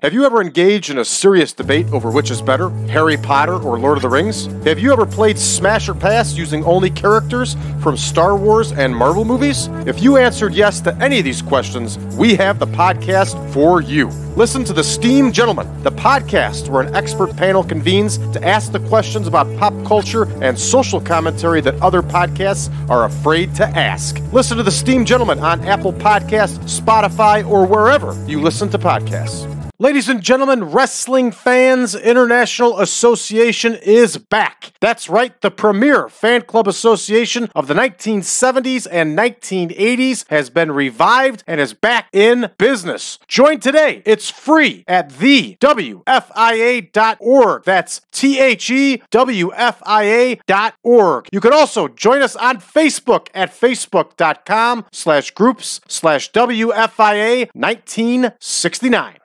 Have you ever engaged in a serious debate over which is better, Harry Potter or Lord of the Rings? Have you ever played Smash or Pass using only characters from Star Wars and Marvel movies? If you answered yes to any of these questions, we have the podcast for you. Listen to The Steam Gentleman, the podcast where an expert panel convenes to ask the questions about pop culture and social commentary that other podcasts are afraid to ask. Listen to The Steam Gentleman on Apple Podcasts, Spotify, or wherever you listen to podcasts. Ladies and gentlemen, Wrestling Fans International Association is back. That's right, the premier fan club association of the 1970s and 1980s has been revived and is back in business. Join today. It's free at thewfia.org. That's thewfia.org. You can also join us on Facebook at facebook.com/groups/WFIA 1969.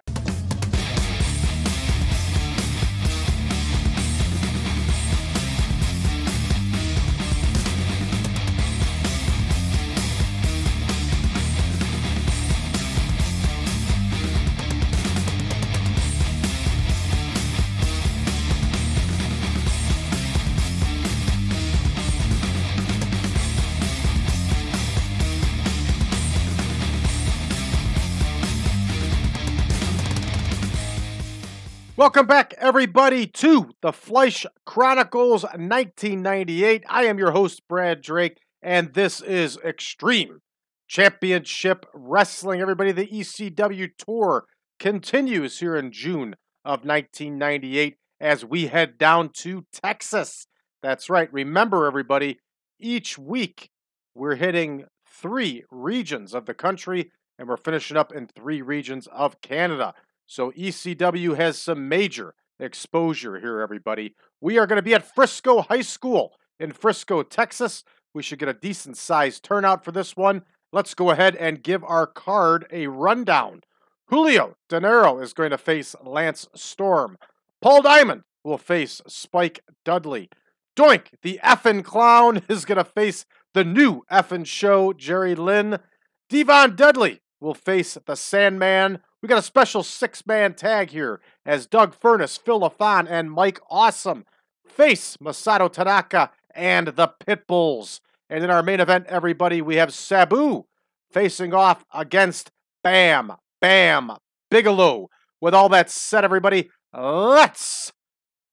Welcome back, everybody, to the Fleisch Chronicles 1998. I am your host, Brad Drake, and this is Extreme Championship Wrestling. Everybody, the ECW tour continues here in June of 1998 as we head down to Texas. That's right. Remember, everybody, each week we're hitting 3 regions of the country, and we're finishing up in 3 regions of Canada. So ECW has some major exposure here, everybody. We are going to be at FRISCO High School in Frisco, Texas. We should get a decent-sized turnout for this one. Let's go ahead and give our card a rundown. Julio Dinero is going to face Lance Storm. Paul Diamond will face Spike Dudley. Doink, the effing clown, is going to face the new effing show, Jerry Lynn. Devon Dudley will face the Sandman. We got a special 6-man tag here as Doug Furnas, Phil LaFon, and Mike Awesome face Masato Tanaka and the Pitbulls. And in our main event, everybody, we have Sabu facing off against Bam Bigelow. With all that said, everybody, let's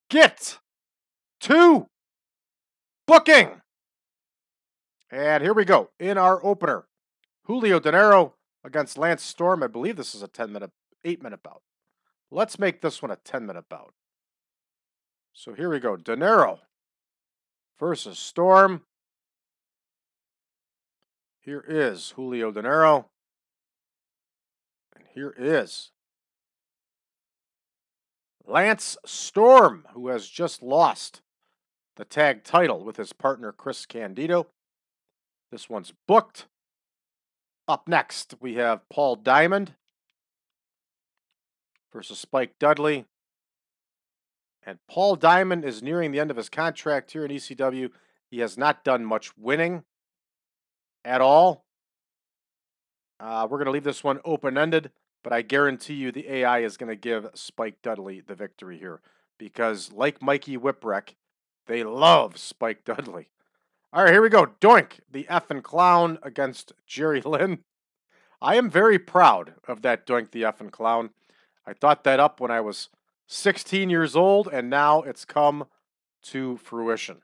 get to booking. And here we go. In our opener, Julio Dinero against Lance Storm. I believe this is a 8-minute bout. Let's make this one a 10-minute bout. So here we go. Dinero versus Storm. Here is Julio Dinero. And here is Lance Storm, who has just lost the tag title with his partner Chris Candido. This one's booked. Up next, we have Paul Diamond versus Spike Dudley. And Paul Diamond is nearing the end of his contract here in ECW. He has not done much winning at all. We're going to leave this one open-ended, but I guarantee you the AI is going to give Spike Dudley the victory here because, like Mikey Whipwreck, they love Spike Dudley. All right, here we go. Doink, the effing clown against Jerry Lynn. I am very proud of that Doink, the effing clown. I thought that up when I was 16 years old, and now it's come to fruition.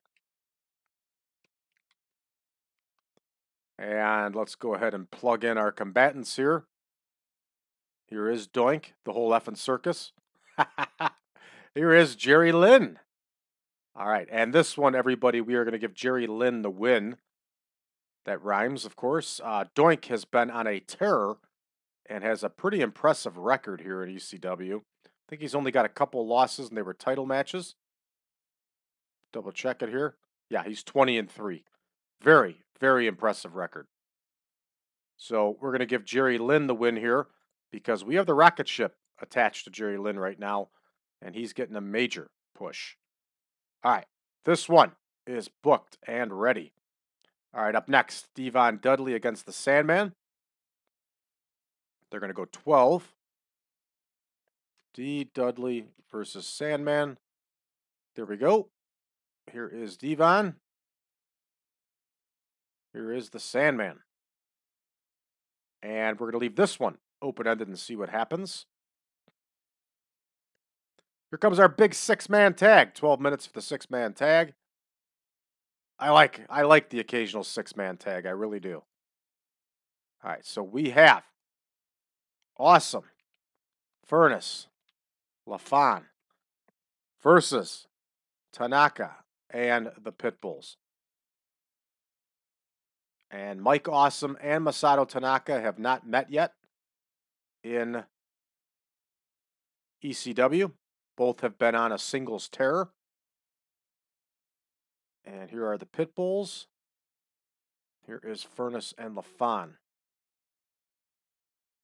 And let's go ahead and plug in our combatants here. Here is Doink, the whole effing circus. Here is Jerry Lynn. All right, and this one, everybody, we are going to give Jerry Lynn the win. That rhymes, of course. Doink has been on a tear and has a pretty impressive record here at ECW. I think he's only got a couple losses, and they were title matches. Double check it here. Yeah, he's 20-3. Very, very impressive record. So we're going to give Jerry Lynn the win here because we have the rocket ship attached to Jerry Lynn right now, and he's getting a major push. All right, this one is booked and ready. All right, up next, Devon Dudley against the Sandman. They're going to go 12. Dudley versus Sandman. There we go. Here is Devon. Here is the Sandman. And we're going to leave this one open-ended and see what happens. Here comes our big 6-man tag. 12 minutes for the 6-man tag. I like the occasional 6-man tag. I really do. All right, so we have Awesome, Furnas, LaFon versus Tanaka and the Pitbulls. And Mike Awesome and Masato Tanaka have not met yet in ECW. Both have been on a singles tear. And here are the Pitbulls. Here is Furnas and LaFon.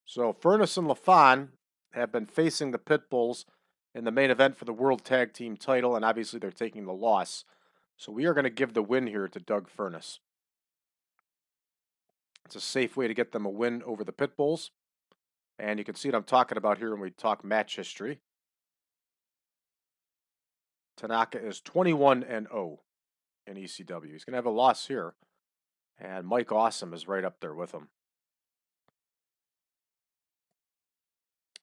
So Furnas and LaFon have been facing the Pitbulls in the main event for the World Tag Team title, and obviously they're taking the loss. So we are going to give the win here to Doug Furnas. It's a safe way to get them a win over the Pitbulls. And you can see what I'm talking about here when we talk match history. Tanaka is 21-0 in ECW. He's going to have a loss here. And Mike Awesome is right up there with him.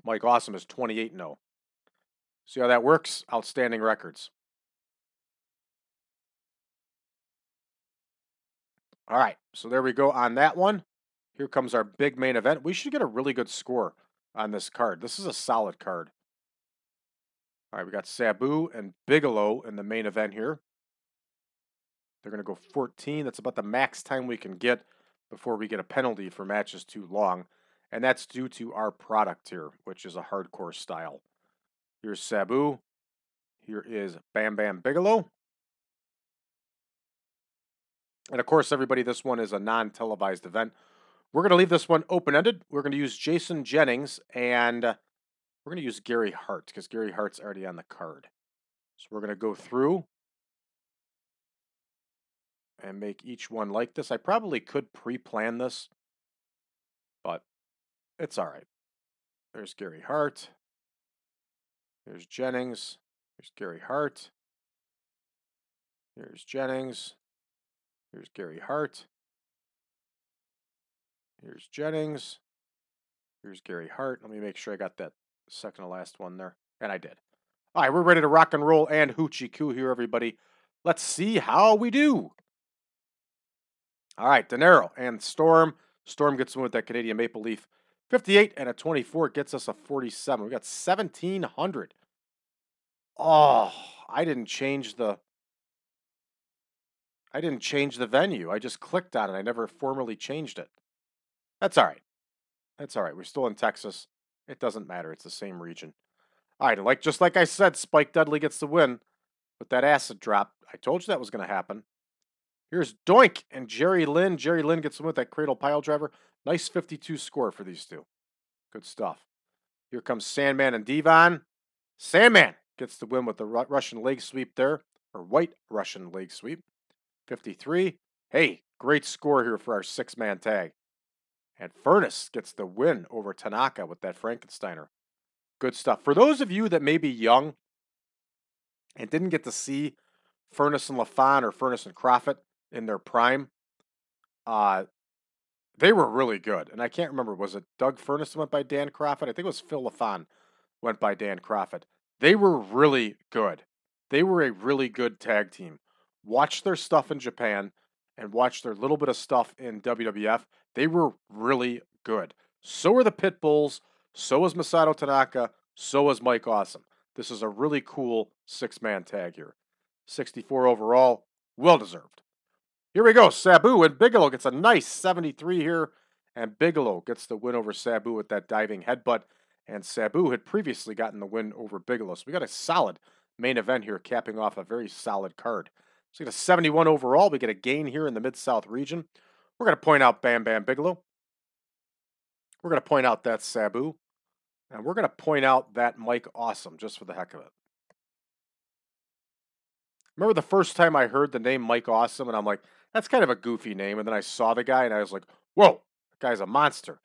Mike Awesome is 28-0. See how that works? Outstanding records. All right, so there we go on that one. Here comes our big main event. We should get a really good score on this card. This is a solid card. All right, we got Sabu and Bigelow in the main event here. They're going to go 14. That's about the max time we can get before we get a penalty for matches too long. And that's due to our product here, which is a hardcore style. Here's Sabu. Here is Bam Bigelow. And of course, everybody, this one is a non-televised event. We're going to leave this one open-ended. We're going to use Jason Jennings, and we're going to use Gary Hart, because Gary Hart's already on the card. So we're going to go through and make each one like this. I probably could pre-plan this, but it's all right. There's Gary Hart. There's Jennings. There's Gary Hart. Here's Jennings. Here's Gary Hart. Here's Jennings. Here's Gary Hart. Let me make sure I got that second to last one there. And I did. All right, we're ready to rock and roll and hoochie coo here, everybody. Let's see how we do. All right, Dinero and Storm. Storm gets one with that Canadian Maple Leaf. 58 and a 24 gets us a 47. We got 1,700. Oh, I didn't change the venue. I just clicked on it. I never formally changed it. That's all right. That's all right. We're still in Texas. It doesn't matter. It's the same region. All right, just like I said, Spike Dudley gets the win with that acid drop. I told you that was going to happen. Here's Doink and Jerry Lynn. Jerry Lynn gets the win with that cradle pile driver. Nice 52 score for these two. Good stuff. Here comes Sandman and Devon. Sandman gets the win with the Russian leg sweep there, or white Russian leg sweep. 53. Hey, great score here for our 6-man tag. And Furnas gets the win over Tanaka with that Frankensteiner. Good stuff. For those of you that may be young and didn't get to see Furnas and LaFon or Furnas and Crawford in their prime, they were really good. And I can't remember, was it Doug Furnas that went by Dan Crawford? I think it was Phil LaFon went by Dan Crawford. They were really good. They were a really good tag team. Watch their stuff in Japan and watch their little bit of stuff in WWF. They were really good. So were the Pitbulls. So was Masato Tanaka. So was Mike Awesome. This is a really cool 6-man tag here. 64 overall. Well deserved. Here we go. Sabu and Bigelow gets a nice 73 here. And Bigelow gets the win over Sabu with that diving headbutt. And Sabu had previously gotten the win over Bigelow. So we got a solid main event here, capping off a very solid card. So we get a 71 overall. We get a gain here in the Mid-South region. We're going to point out Bam Bigelow. We're going to point out that Sabu. And we're going to point out that Mike Awesome, just for the heck of it. Remember the first time I heard the name Mike Awesome, and I'm like, that's kind of a goofy name. And then I saw the guy, and I was like, whoa, that guy's a monster.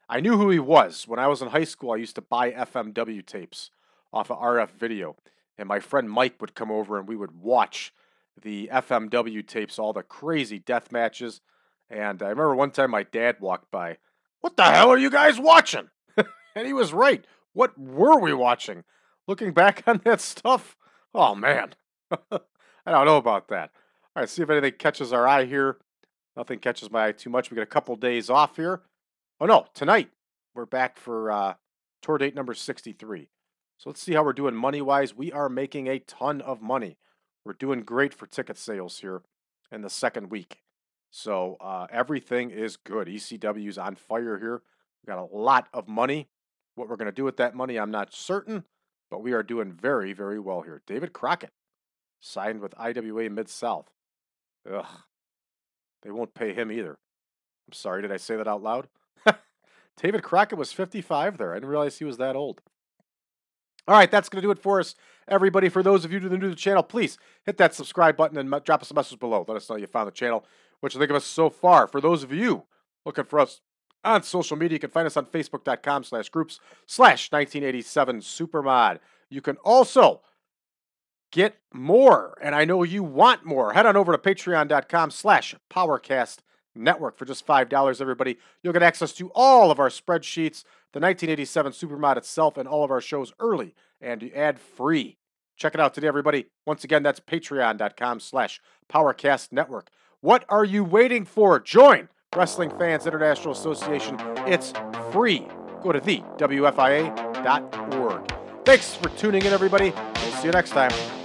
I knew who he was. When I was in high school, I used to buy FMW tapes off of RF video. And my friend Mike would come over and we would watch the FMW tapes, all the crazy death matches. And I remember one time my dad walked by. What the hell are you guys watching? And he was right. What were we watching? Looking back on that stuff, oh man, I don't know about that. All right, see if anything catches our eye here. Nothing catches my eye too much. We got a couple days off here. Oh no, tonight we're back for tour date number 63. So let's see how we're doing money-wise. We are making a ton of money. We're doing great for ticket sales here in the second week. So everything is good. ECW's on fire here. We got a lot of money. What we're going to do with that money, I'm not certain, but we are doing very, very well here. David Crockett signed with IWA Mid-South. Ugh. They won't pay him either. I'm sorry, did I say that out loud? David Crockett was 55 there. I didn't realize he was that old. All right, that's going to do it for us, everybody. For those of you new to the channel, please hit that subscribe button and drop us a message below. Let us know you found the channel, what you think of us so far. For those of you looking for us on social media, you can find us on Facebook.com/groups/1987Supermod. You can also get more, and I know you want more. Head on over to Patreon.com/PowerCastNetwork for just $5, everybody. You'll get access to all of our spreadsheets, the 1987 Supermod itself, and all of our shows early and ad-free. Check it out today, everybody. Once again, that's Patreon.com/PowerCastNetwork. What are you waiting for? Join Wrestling Fans International Association. It's free. Go to thewfia.org. Thanks for tuning in, everybody. We'll see you next time.